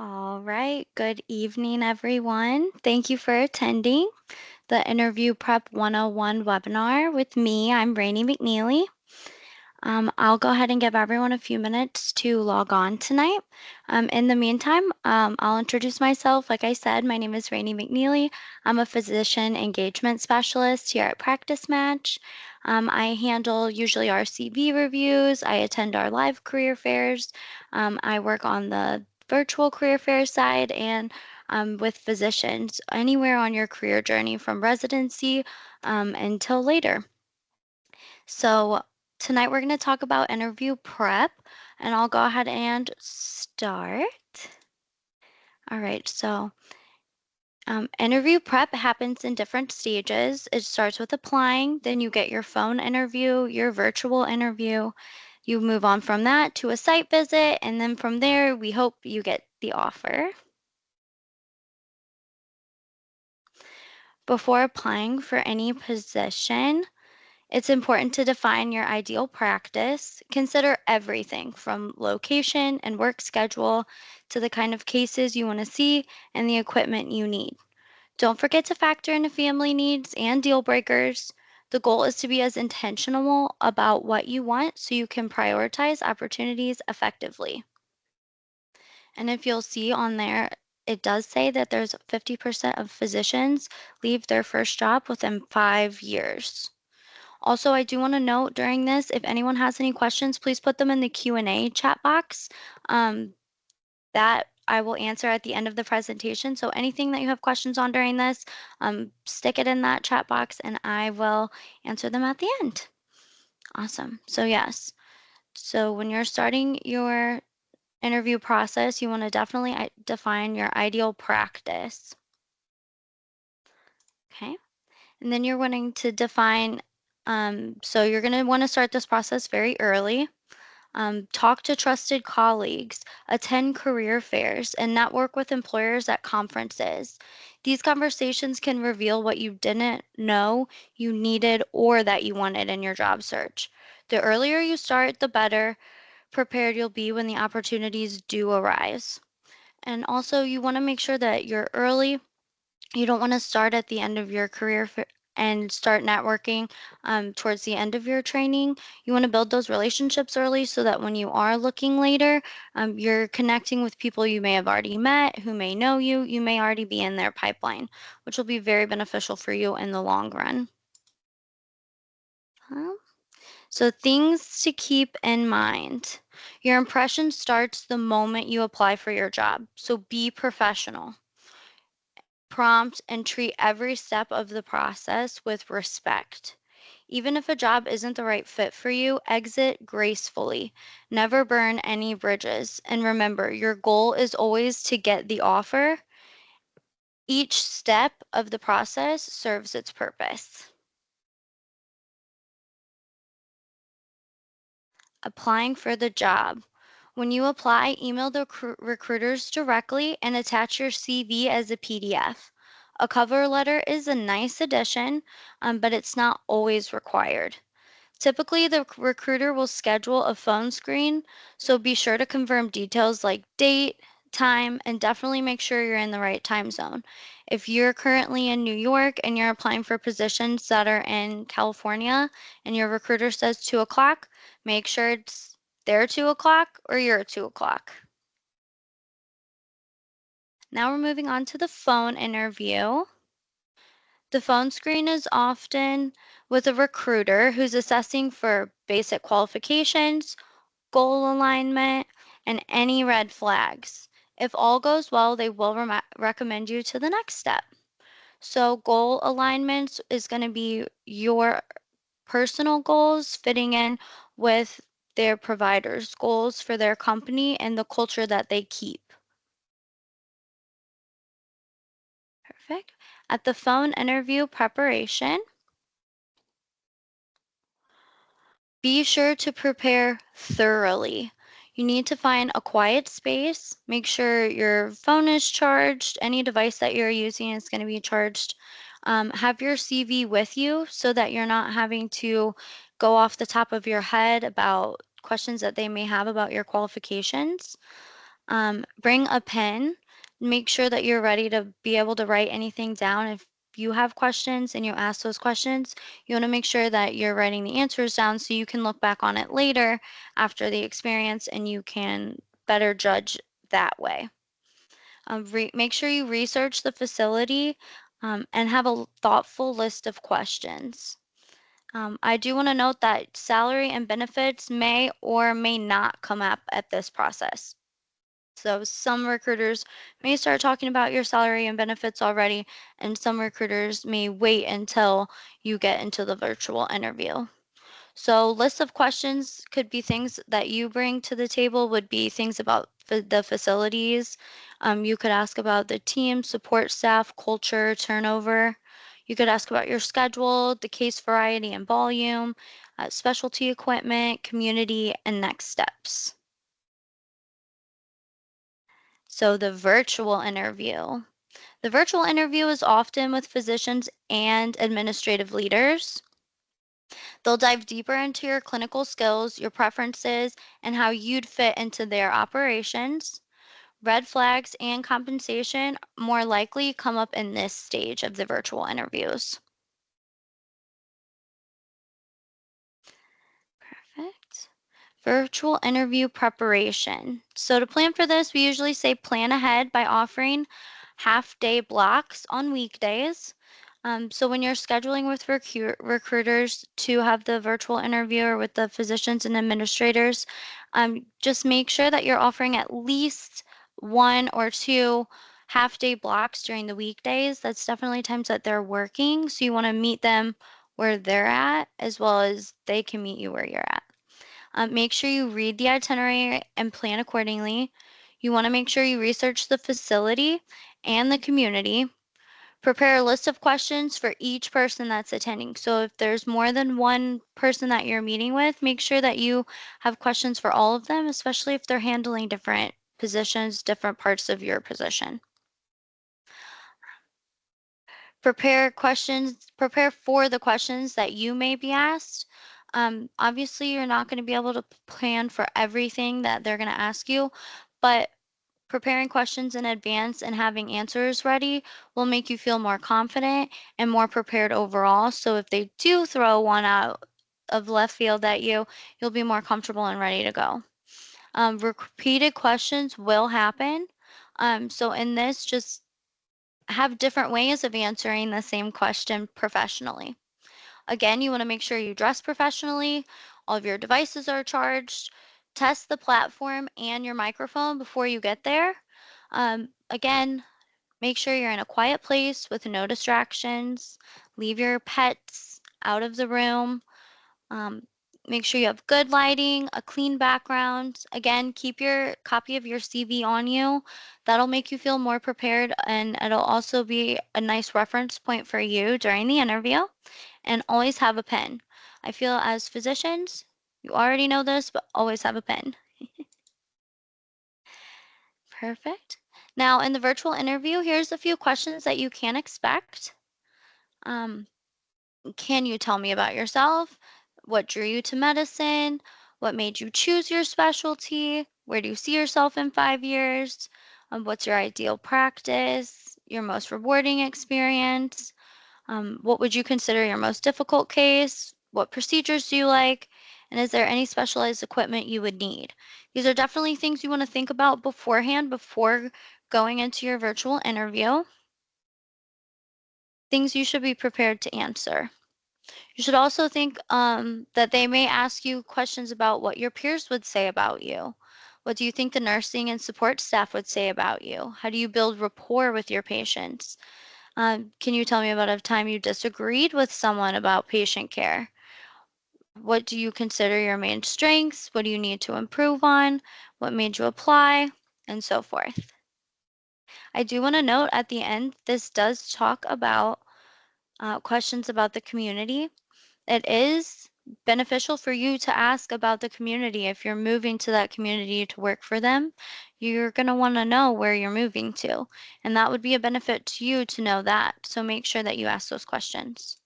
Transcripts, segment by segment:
All right. Good evening, everyone. Thank you for attending the Interview Prep 101 webinar with me. I'm Rainey McNeely. I'll go ahead and give everyone a few minutes to log on tonight. In the meantime, I'll introduce myself. Like I said, my name is Rainey McNeely. I'm a physician engagement specialist here at Practice Match. I handle usually our CV reviews. I attend our live career fairs. I work on the virtual career fair side and with physicians anywhere on your career journey from residency until later. So tonight we're going to talk about interview prep, and I'll go ahead and start. All right, so interview prep happens in different stages. It starts with applying, then you get your phone interview, your virtual interview. You move on from that to a site visit, and then from there, we hope you get the offer. Before applying for any position, it's important to define your ideal practice. Consider everything from location and work schedule to the kind of cases you want to see and the equipment you need. Don't forget to factor in the family needs and deal breakers. The goal is to be as intentional about what you want so you can prioritize opportunities effectively. And if you'll see on there, it does say that there's 50% of physicians leave their first job within 5 years. Also, I do want to note during this, if anyone has any questions, please put them in the Q&A chat box. That I will answer at the end of the presentation. So anything that you have questions on during this, stick it in that chat box and I will answer them at the end. Awesome. So yes. So when you're starting your interview process, you want to definitely define your ideal practice. Okay. And then you're wanting to define, so you're going to want to start this process very early. Talk to trusted colleagues, attend career fairs, and network with employers at conferences. These conversations can reveal what you didn't know you needed or that you wanted in your job search. The earlier you start, the better prepared you'll be when the opportunities do arise. And also, you want to make sure that you're early. You don't want to start at the end of your career and start networking towards the end of your training. You want to build those relationships early so that when you are looking later, you're connecting with people you may have already met, who may know you. You may already be in their pipeline, which will be very beneficial for you in the long run. So things to keep in mind. Your impression starts the moment you apply for your job. So be professional, prompt, and treat every step of the process with respect. Even if a job isn't the right fit for you, exit gracefully. Never burn any bridges. And remember, your goal is always to get the offer. Each step of the process serves its purpose. Applying for the job. When you apply, email the recruiters directly and attach your CV as a PDF. A cover letter is a nice addition, but it's not always required. Typically, the recruiter will schedule a phone screen, so be sure to confirm details like date, time, and definitely make sure you're in the right time zone. If you're currently in New York and you're applying for positions that are in California and your recruiter says 2 o'clock, make sure it's their 2 o'clock or your 2 o'clock. Now we're moving on to the phone interview. The phone screen is often with a recruiter who's assessing for basic qualifications, goal alignment, and any red flags. If all goes well, they will recommend you to the next step. So, goal alignments is going to be your personal goals fitting in with their provider's goals for their company and the culture that they keep. Perfect. At the phone interview preparation, be sure to prepare thoroughly. You need to find a quiet space. Make sure your phone is charged. Any device that you're using is going to be charged. Have your CV with you so that you're not having to go off the top of your head about questions that they may have about your qualifications. Bring a pen. Make sure that you're ready to be able to write anything down. If you have questions and you ask those questions, you want to make sure that you're writing the answers down so you can look back on it later after the experience and you can better judge that way. Make sure you research the facility and have a thoughtful list of questions. I do want to note that salary and benefits may or may not come up at this process. So some recruiters may start talking about your salary and benefits already, and some recruiters may wait until you get into the virtual interview. So lists of questions could be things that you bring to the table, would be things about the facilities. You could ask about the team, support staff, culture, turnover. You could ask about your schedule, the case variety and volume, specialty equipment, community, and next steps. So the virtual interview. The virtual interview is often with physicians and administrative leaders. They'll dive deeper into your clinical skills, your preferences, and how you'd fit into their operations. Red flags and compensation more likely come up in this stage of the virtual interviews. Perfect. Virtual interview preparation. So, to plan for this, we usually say plan ahead by offering half day blocks on weekdays. So, when you're scheduling with recruiters to have the virtual interview or with the physicians and administrators, just make sure that you're offering at least one or two half day blocks during the weekdays. That's definitely times that they're working. So, you want to meet them where they're at as well as they can meet you where you're at. Make sure you read the itinerary and plan accordingly. You want to make sure you research the facility and the community. Prepare a list of questions for each person that's attending. So if there's more than one person that you're meeting with, make sure that you have questions for all of them, especially if they're handling different positions, different parts of your position. Prepare for the questions that you may be asked. Obviously, you're not going to be able to plan for everything that they're going to ask you, but preparing questions in advance and having answers ready will make you feel more confident and more prepared overall. So if they do throw one out of left field at you, you'll be more comfortable and ready to go. Repeated questions will happen. So in this, just have different ways of answering the same question professionally. Again, you want to make sure you dress professionally, all of your devices are charged, test the platform and your microphone before you get there. Again, make sure you're in a quiet place with no distractions, leave your pets out of the room. Um, Make sure you have good lighting, a clean background. Again, keep your copy of your CV on you. That'll make you feel more prepared and it'll also be a nice reference point for you during the interview. And always have a pen. I feel as physicians, you already know this, but always have a pen. Perfect. Now, in the virtual interview, here's a few questions that you can expect. Um, Can you tell me about yourself? What drew you to medicine? What made you choose your specialty? Where do you see yourself in 5 years? What's your ideal practice? Your most rewarding experience? What would you consider your most difficult case? What procedures do you like? And is there any specialized equipment you would need? These are definitely things you want to think about beforehand before going into your virtual interview. Things you should be prepared to answer. You should also think that they may ask you questions about what your peers would say about you. What do you think the nursing and support staff would say about you? How do you build rapport with your patients? Can you tell me about a time you disagreed with someone about patient care? What do you consider your main strengths? What do you need to improve on? What made you apply? And so forth. I do want to note at the end, this does talk about questions about the community. It is beneficial for you to ask about the community. If you're moving to that community to work for them, you're going to want to know where you're moving to. And that would be a benefit to you to know that. So make sure that you ask those questions.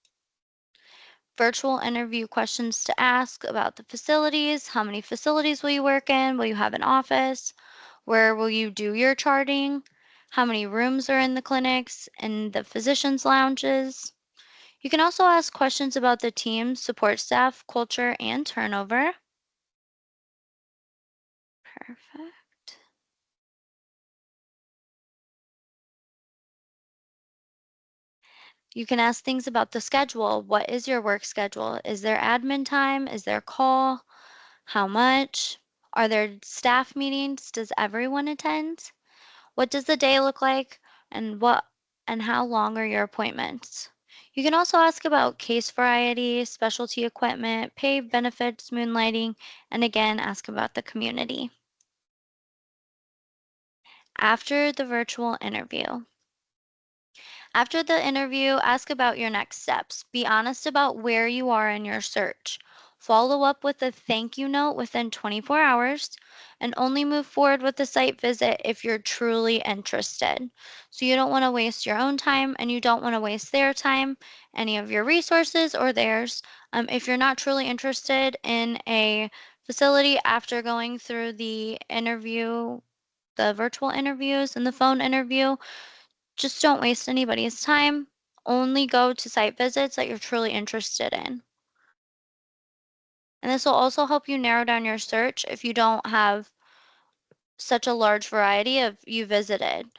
Virtual interview questions to ask about the facilities. How many facilities will you work in? Will you have an office? Where will you do your charting? How many rooms are in the clinics and the physicians' lounges? You can also ask questions about the team, support staff, culture, and turnover. Perfect. You can ask things about the schedule. What is your work schedule? Is there admin time? Is there call? How much? Are there staff meetings? Does everyone attend? What does the day look like? And how long are your appointments? You can also ask about case variety, specialty equipment, pay, benefits, moonlighting, and again, ask about the community. After the virtual interview. After the interview, ask about your next steps. Be honest about where you are in your search. Follow up with a thank you note within 24 hours and only move forward with the site visit if you're truly interested. So you don't want to waste your own time and you don't want to waste their time, any of your resources or theirs. If you're not truly interested in a facility after going through the interview, the virtual interviews and the phone interview, just don't waste anybody's time. Only go to site visits that you're truly interested in. And this will also help you narrow down your search if you don't have such a large variety of you visited.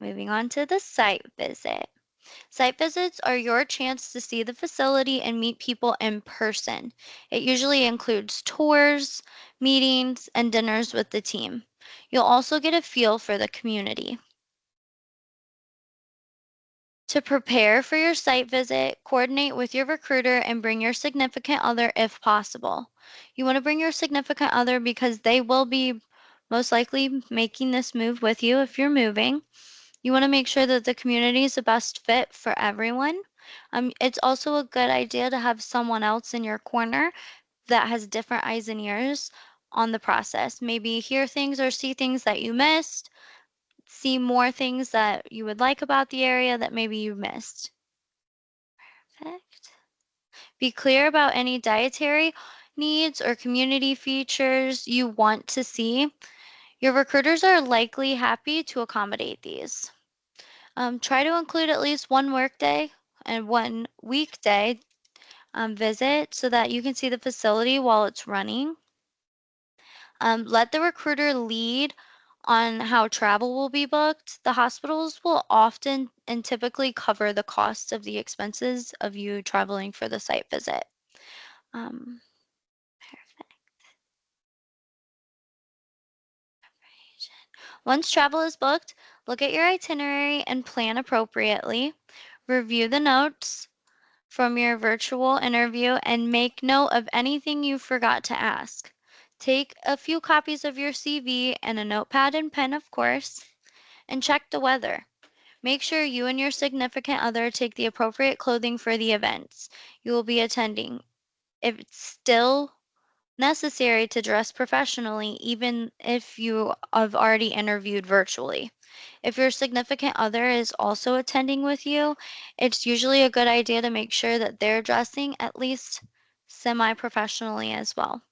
Moving on to the site visit. Site visits are your chance to see the facility and meet people in person. It usually includes tours, meetings, and dinners with the team. You'll also get a feel for the community. To prepare for your site visit, coordinate with your recruiter and bring your significant other if possible. You want to bring your significant other because they will be most likely making this move with you if you're moving. You want to make sure that the community is the best fit for everyone. It's also a good idea to have someone else in your corner that has different eyes and ears on the process. Maybe hear things or see things that you missed, see more things that you would like about the area that maybe you missed. Perfect. Be clear about any dietary needs or community features you want to see. Your recruiters are likely happy to accommodate these. Try to include at least one workday and one weekday visit so that you can see the facility while it's running. Let the recruiter lead on how travel will be booked. The hospitals will often and typically cover the cost of the expenses of you traveling for the site visit. Um, Perfect. Once travel is booked, look at your itinerary and plan appropriately. Review the notes from your virtual interview and make note of anything you forgot to ask. Take a few copies of your CV and a notepad and pen, of course, and check the weather. Make sure you and your significant other take the appropriate clothing for the events you will be attending. If it's still necessary to dress professionally, even if you have already interviewed virtually. If your significant other is also attending with you, it's usually a good idea to make sure that they're dressing at least semi professionally as well.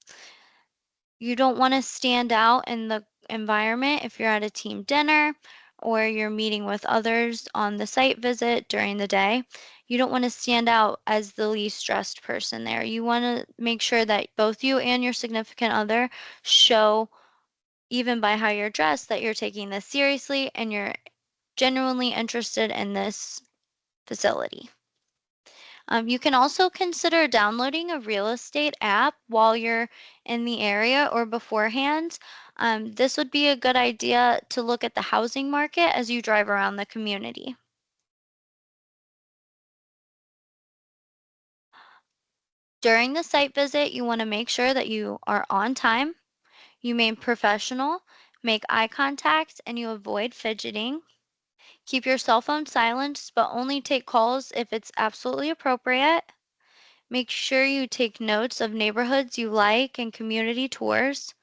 You don't want to stand out in the environment if you're at a team dinner or you're meeting with others on the site visit during the day. You don't want to stand out as the least dressed person there. You want to make sure that both you and your significant other show, even by how you're dressed, that you're taking this seriously and you're genuinely interested in this facility. You can also consider downloading a real estate app while you're in the area or beforehand. This would be a good idea to look at the housing market as you drive around the community. During the site visit, you want to make sure that you are on time, you remain professional, make eye contact, and you avoid fidgeting. Keep your cell phone silenced, but only take calls if it's absolutely appropriate. Make sure you take notes of neighborhoods you like and community tours.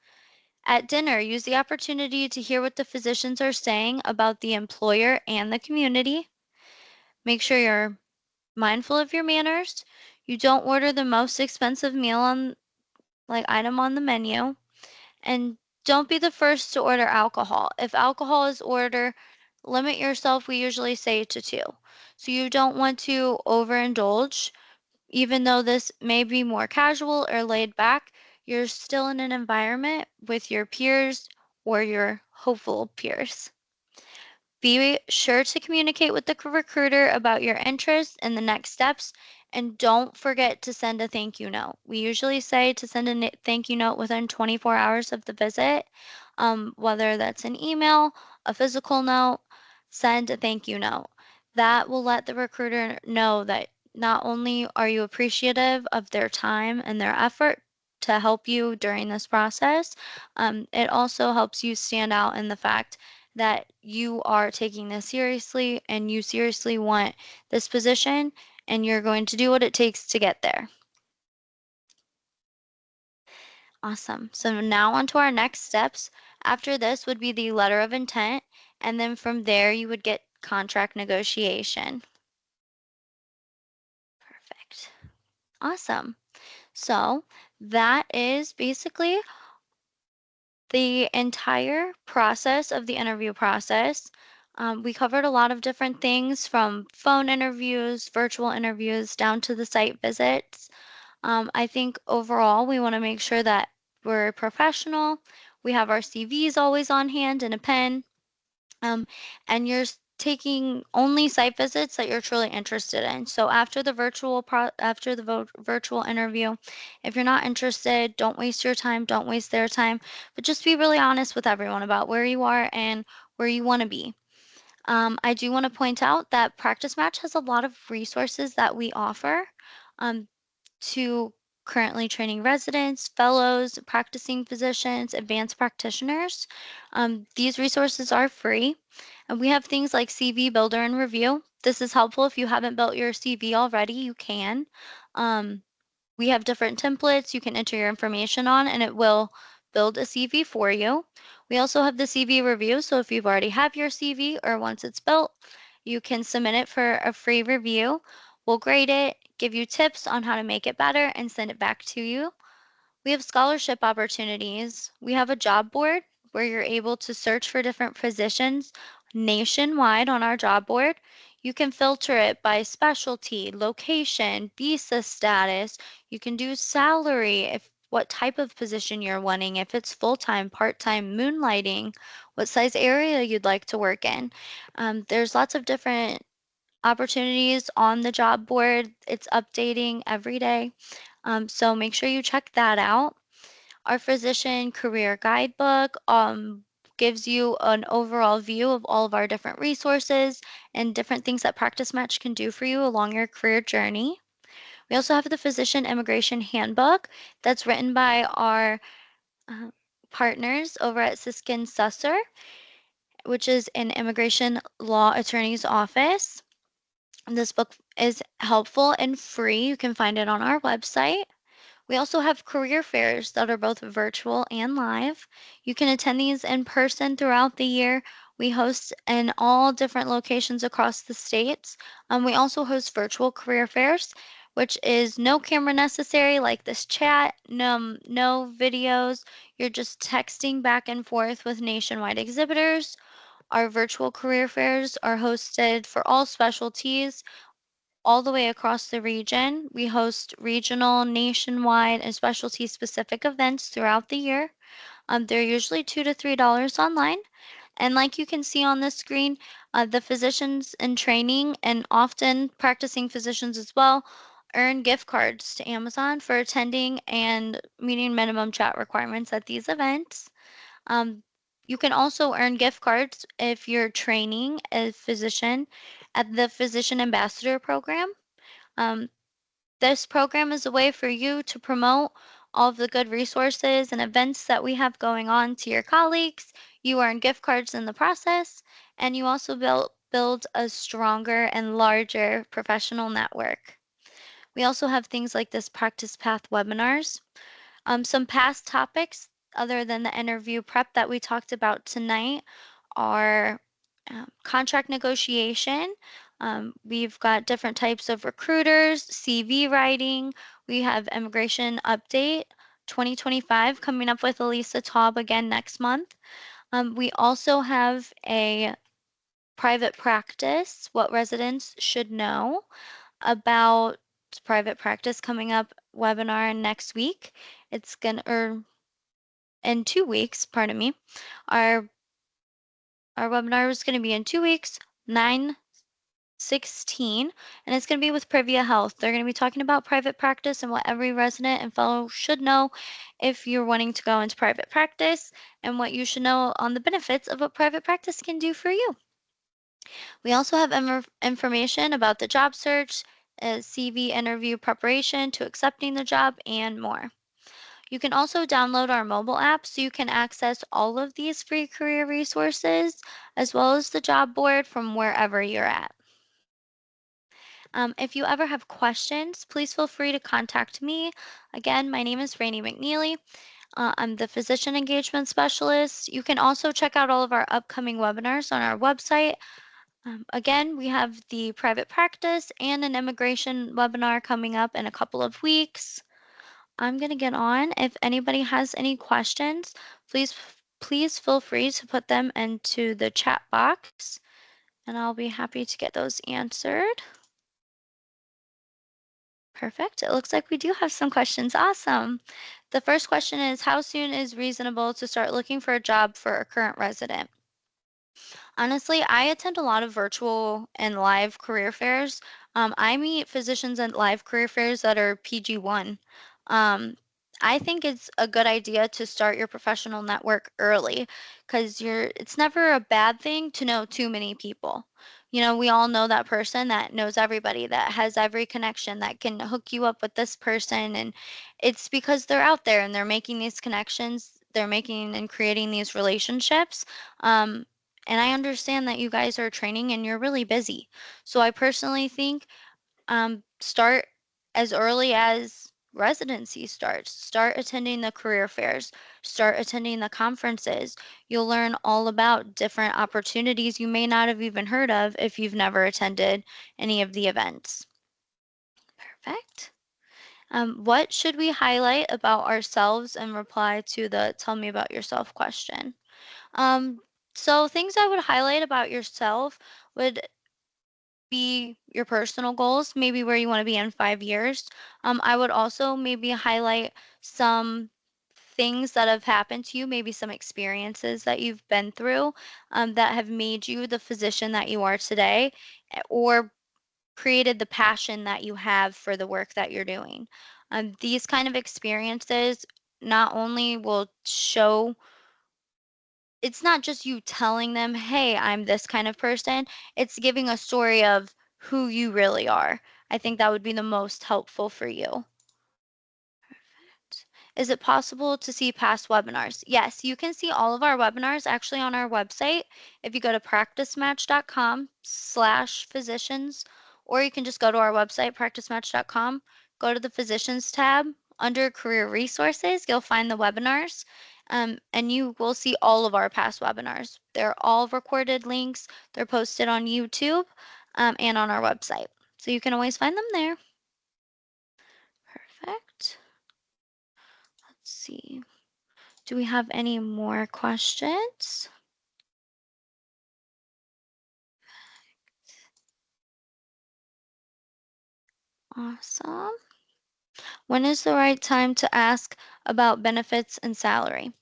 At dinner, use the opportunity to hear what the physicians are saying about the employer and the community. Make sure you're mindful of your manners. You don't order the most expensive meal on item on the menu. And don't be the first to order alcohol. If alcohol is ordered, limit yourself, we usually say to two. So you don't want to overindulge. Even though this may be more casual or laid back, you're still in an environment with your peers or your hopeful peers. Be sure to communicate with the recruiter about your interests and the next steps, and don't forget to send a thank you note. We usually say to send a thank you note within 24 hours of the visit, whether that's an email, a physical note, send a thank you note. That will let the recruiter know that not only are you appreciative of their time and their effort to help you during this process, it also helps you stand out in the fact that you are taking this seriously and you seriously want this position and you're going to do what it takes to get there. Awesome. So now on to our next steps. After this would be the letter of intent, and then from there you would get contract negotiation. Perfect. Awesome. So that is basically the entire process of the interview process. We covered a lot of different things from phone interviews, virtual interviews, down to the site visits. I think overall, we want to make sure that we're professional. We have our CVs always on hand and a pen, and you're taking only site visits that you're truly interested in. So after the virtual interview, if you're not interested, don't waste your time, don't waste their time, but just be really honest with everyone about where you are and where you want to be. I do want to point out that Practice Match has a lot of resources that we offer. Um, to currently training residents, fellows, practicing physicians, advanced practitioners. These resources are free. And we have things like CV Builder and Review. This is helpful if you haven't built your CV already, you can. Um, we have different templates you can enter your information on, and it will build a CV for you. We also have the CV review, so if you've already have your CV or once it's built, you can submit it for a free review. We'll grade it, give you tips on how to make it better, and send it back to you. We have scholarship opportunities. We have a job board where you're able to search for different positions nationwide on our job board. You can filter it by specialty, location, visa status. You can do salary, if what type of position you're wanting, if it's full-time, part-time, moonlighting, what size area you'd like to work in. There's lots of different opportunities on the job board. It's updating every day. So make sure you check that out. Our physician career guidebook gives you an overall view of all of our different resources and different things that Practice Match can do for you along your career journey. We also have the physician immigration handbook that's written by our uh, partners over at Siskin Susser, which is an immigration law attorney's office. This book is helpful and free. You can find it on our website. We also have career fairs that are both virtual and live. You can attend these in person throughout the year. We host in all different locations across the states. We also host virtual career fairs, which is no camera necessary, like this chat, no videos. You're just texting back and forth with nationwide exhibitors. Our virtual career fairs are hosted for all specialties all the way across the region. We host regional, nationwide, and specialty specific events throughout the year. They're usually $2 to $3 online. And like you can see on the screen, the physicians in training and often practicing physicians as well earn gift cards to Amazon for attending and meeting minimum chat requirements at these events. Um, you can also earn gift cards if you're training a physician at the Physician Ambassador Program. Um, this program is a way for you to promote all of the good resources and events that we have going on to your colleagues. You earn gift cards in the process, and you also build a stronger and larger professional network. We also have things like this Practice Path webinars. Some past topics, other than the interview prep that we talked about tonight, are contract negotiation. We've got different types of recruiters, CV writing. We have immigration update, 2025 coming up with Elisa Taub again next month. We also have a private practice, what residents should know about private practice coming up webinar next week. It's gonna, or in 2 weeks, pardon me. Our webinar is gonna be in 2 weeks, 9/16, and it's gonna be with Privia Health. They're gonna be talking about private practice and what every resident and fellow should know if you're wanting to go into private practice, and what you should know on the benefits of what private practice can do for you. We also have information about the job search, CV interview preparation to accepting the job, and more. You can also download our mobile app so you can access all of these free career resources as well as the job board from wherever you're at. If you ever have questions, please feel free to contact me. Again, my name is Rainey McNeely. I'm the Physician Engagement Specialist. You can also check out all of our upcoming webinars on our website. Again, we have the private practice and an immigration webinar coming up in a couple of weeks. I'm going to get on. If anybody has any questions, please feel free to put them into the chat box, and I'll be happy to get those answered. Perfect. It looks like we do have some questions. Awesome. The first question is, how soon is reasonable to start looking for a job for a current resident? Honestly, I attend a lot of virtual and live career fairs. I meet physicians at live career fairs that are PG1. Um, I think it's a good idea to start your professional network early because it's never a bad thing to know too many people. We all know that person that knows everybody, that has every connection, that can hook you up with this person. And it's because they're out there and they're making these connections, they're making and creating these relationships. And I understand that you guys are training and you're really busy. So I personally think start as early as residency starts. Start attending the career fairs, start attending the conferences. You'll learn all about different opportunities you may not have even heard of if you've never attended any of the events. Perfect. What should we highlight about ourselves in reply to the tell me about yourself question? Um, so things I would highlight about yourself would be your personal goals, maybe where you want to be in 5 years. I would also maybe highlight some things that have happened to you, maybe some experiences that you've been through that have made you the physician that you are today, or created the passion that you have for the work that you're doing. These kind of experiences not only will show it's not just you telling them, "Hey, I'm this kind of person." It's giving a story of who you really are. I think that would be the most helpful for you. Is it possible to see past webinars? Yes, you can see all of our webinars actually on our website. If you go to practicematch.com/physicians, or you can just go to our website, practicematch.com, go to the physicians tab. Under career resources, you'll find the webinars, and you will see all of our past webinars. They're all recorded links. They're posted on YouTube and on our website. So you can always find them there. Perfect. Let's see. Do we have any more questions? Awesome. When is the right time to ask about benefits and salary?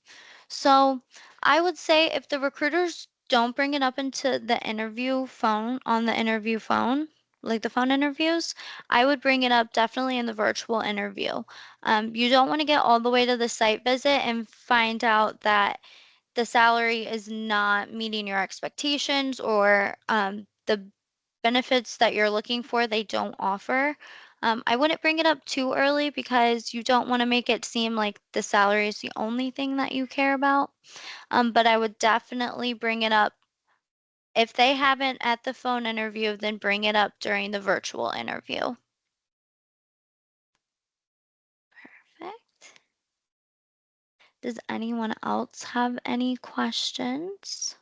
So I would say if the recruiters don't bring it up into the interview phone, on the interview phone, like the phone interviews, I would bring it up definitely in the virtual interview. You don't want to get all the way to the site visit and find out that the salary is not meeting your expectations, or the benefits that you're looking for they don't offer. I wouldn't bring it up too early because you don't want to make it seem like the salary is the only thing that you care about. But I would definitely bring it up. If they haven't at the phone interview, then bring it up during the virtual interview. Perfect. Does anyone else have any questions?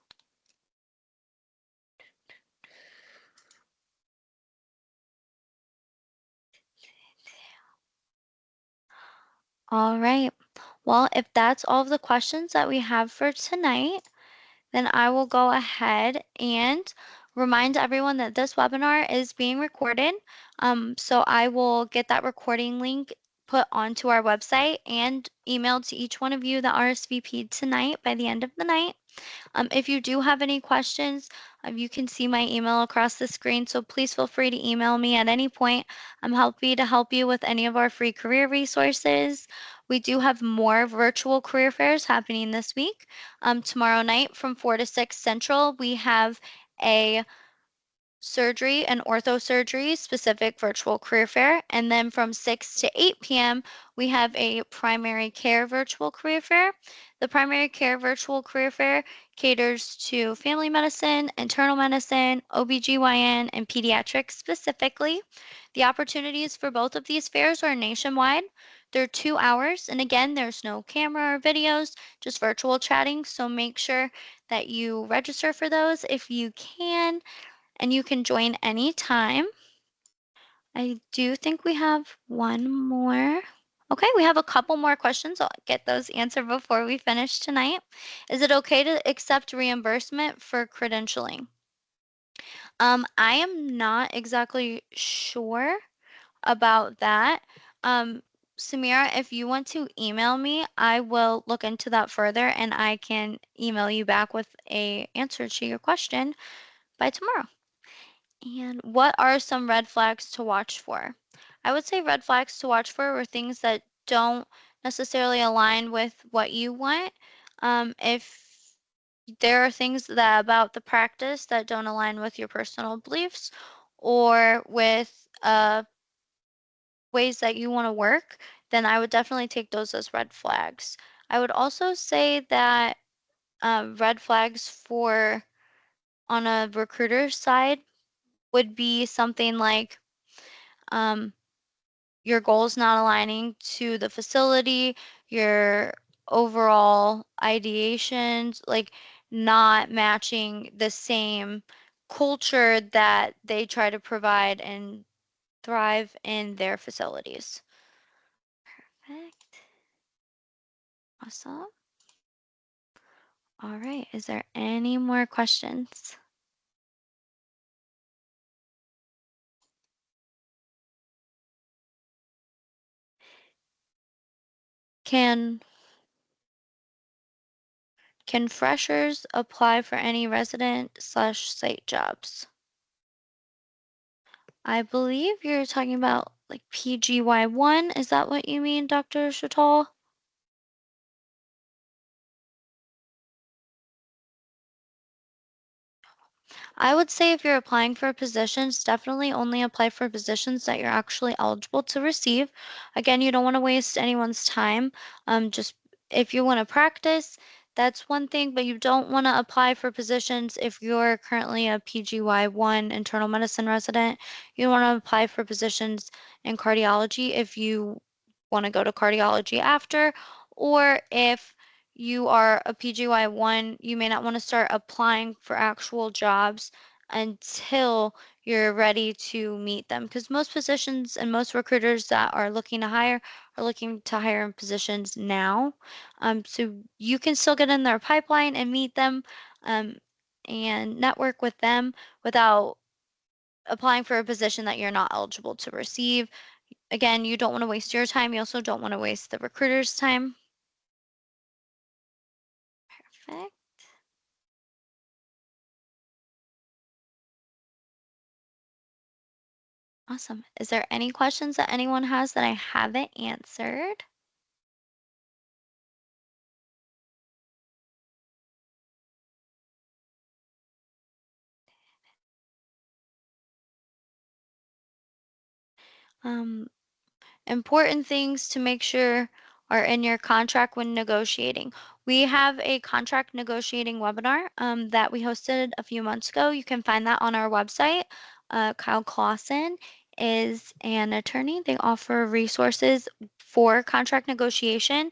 All right. Well, if that's all of the questions that we have for tonight, then I will go ahead and remind everyone that this webinar is being recorded. So I will get that recording link put onto our website and emailed to each one of you that RSVP'd tonight by the end of the night. If you do have any questions, you can see my email across the screen, so please feel free to email me at any point. I'm happy to help you with any of our free career resources. We do have more virtual career fairs happening this week. Tomorrow night from 4 to 6 Central, we have a surgery and orthosurgery specific virtual career fair. And then from 6 to 8 p.m., we have a primary care virtual career fair. The primary care virtual career fair caters to family medicine, internal medicine, OBGYN, and pediatrics specifically. The opportunities for both of these fairs are nationwide. They're 2 hours, and again, there's no camera or videos, just virtual chatting. So make sure that you register for those if you can, and you can join anytime. I do think we have one more. Okay, we have a couple more questions. I'll get those answered before we finish tonight. Is it okay to accept reimbursement for credentialing? I am not exactly sure about that. Um, Samira, if you want to email me, I will look into that further and I can email you back with a answer to your question by tomorrow. And what are some red flags to watch for? I would say red flags to watch for are things that don't necessarily align with what you want. If there are things that about the practice that don't align with your personal beliefs or with ways that you want to work, then I would definitely take those as red flags. I would also say that red flags for on a recruiter's side would be something like um, your goals not aligning to the facility, your overall ideations, like not matching the same culture that they try to provide and thrive in their facilities. Perfect. Awesome. All right. Is there any more questions? Can can freshers apply for any resident/site jobs? I believe you're talking about like PGY1. Is that what you mean, Dr. Shatal? I would say if you're applying for positions, definitely only apply for positions that you're actually eligible to receive. Again, you don't want to waste anyone's time. Just if you want to practice, that's one thing, but you don't want to apply for positions if you're currently a PGY1 internal medicine resident. You want to apply for positions in cardiology if you want to go to cardiology after, or if you are a PGY1, you may not want to start applying for actual jobs until you're ready to meet them. Because most positions and most recruiters that are looking to hire are looking to hire in positions now. So you can still get in their pipeline and meet them um, and network with them without applying for a position that you're not eligible to receive. Again, you don't want to waste your time. You also don't want to waste the recruiter's time. Perfect. Awesome. Is there any questions that anyone has that I haven't answered? Um, Important things to make sure are in your contract when negotiating. We have a contract negotiating webinar that we hosted a few months ago. You can find that on our website. Kyle Clausen is an attorney. They offer resources for contract negotiation.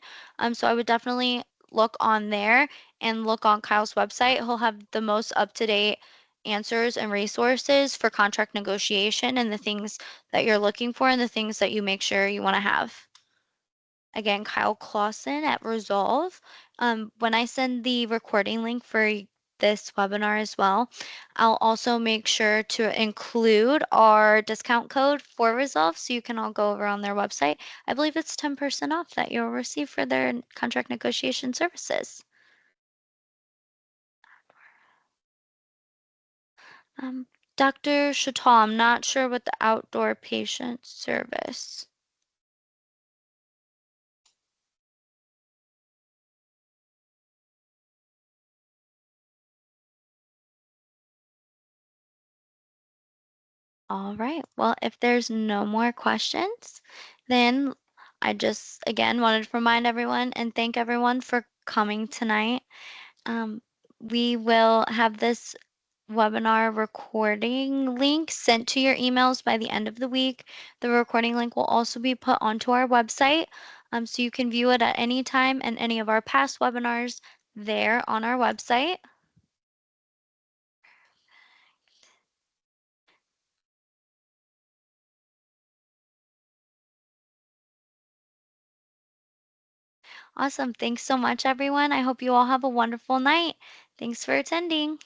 So I would definitely look on there and look on Kyle's website. He'll have the most up-to-date answers and resources for contract negotiation and the things that you're looking for and the things that you make sure you want to have. Again, Kyle Clausen at Resolve. When I send the recording link for this webinar as well, I'll also make sure to include our discount code for Resolve so you can all go over on their website. I believe it's 10% off that you'll receive for their contract negotiation services. Um, Dr. Chatal, I'm not sure what the outdoor patient service. All right. Well, if there's no more questions, then I just again wanted to remind everyone and thank everyone for coming tonight. Um, we will have this webinar recording link sent to your emails by the end of the week. The recording link will also be put onto our website, so you can view it at any time and any of our past webinars there on our website. Awesome. Thanks so much, everyone. I hope you all have a wonderful night. Thanks for attending.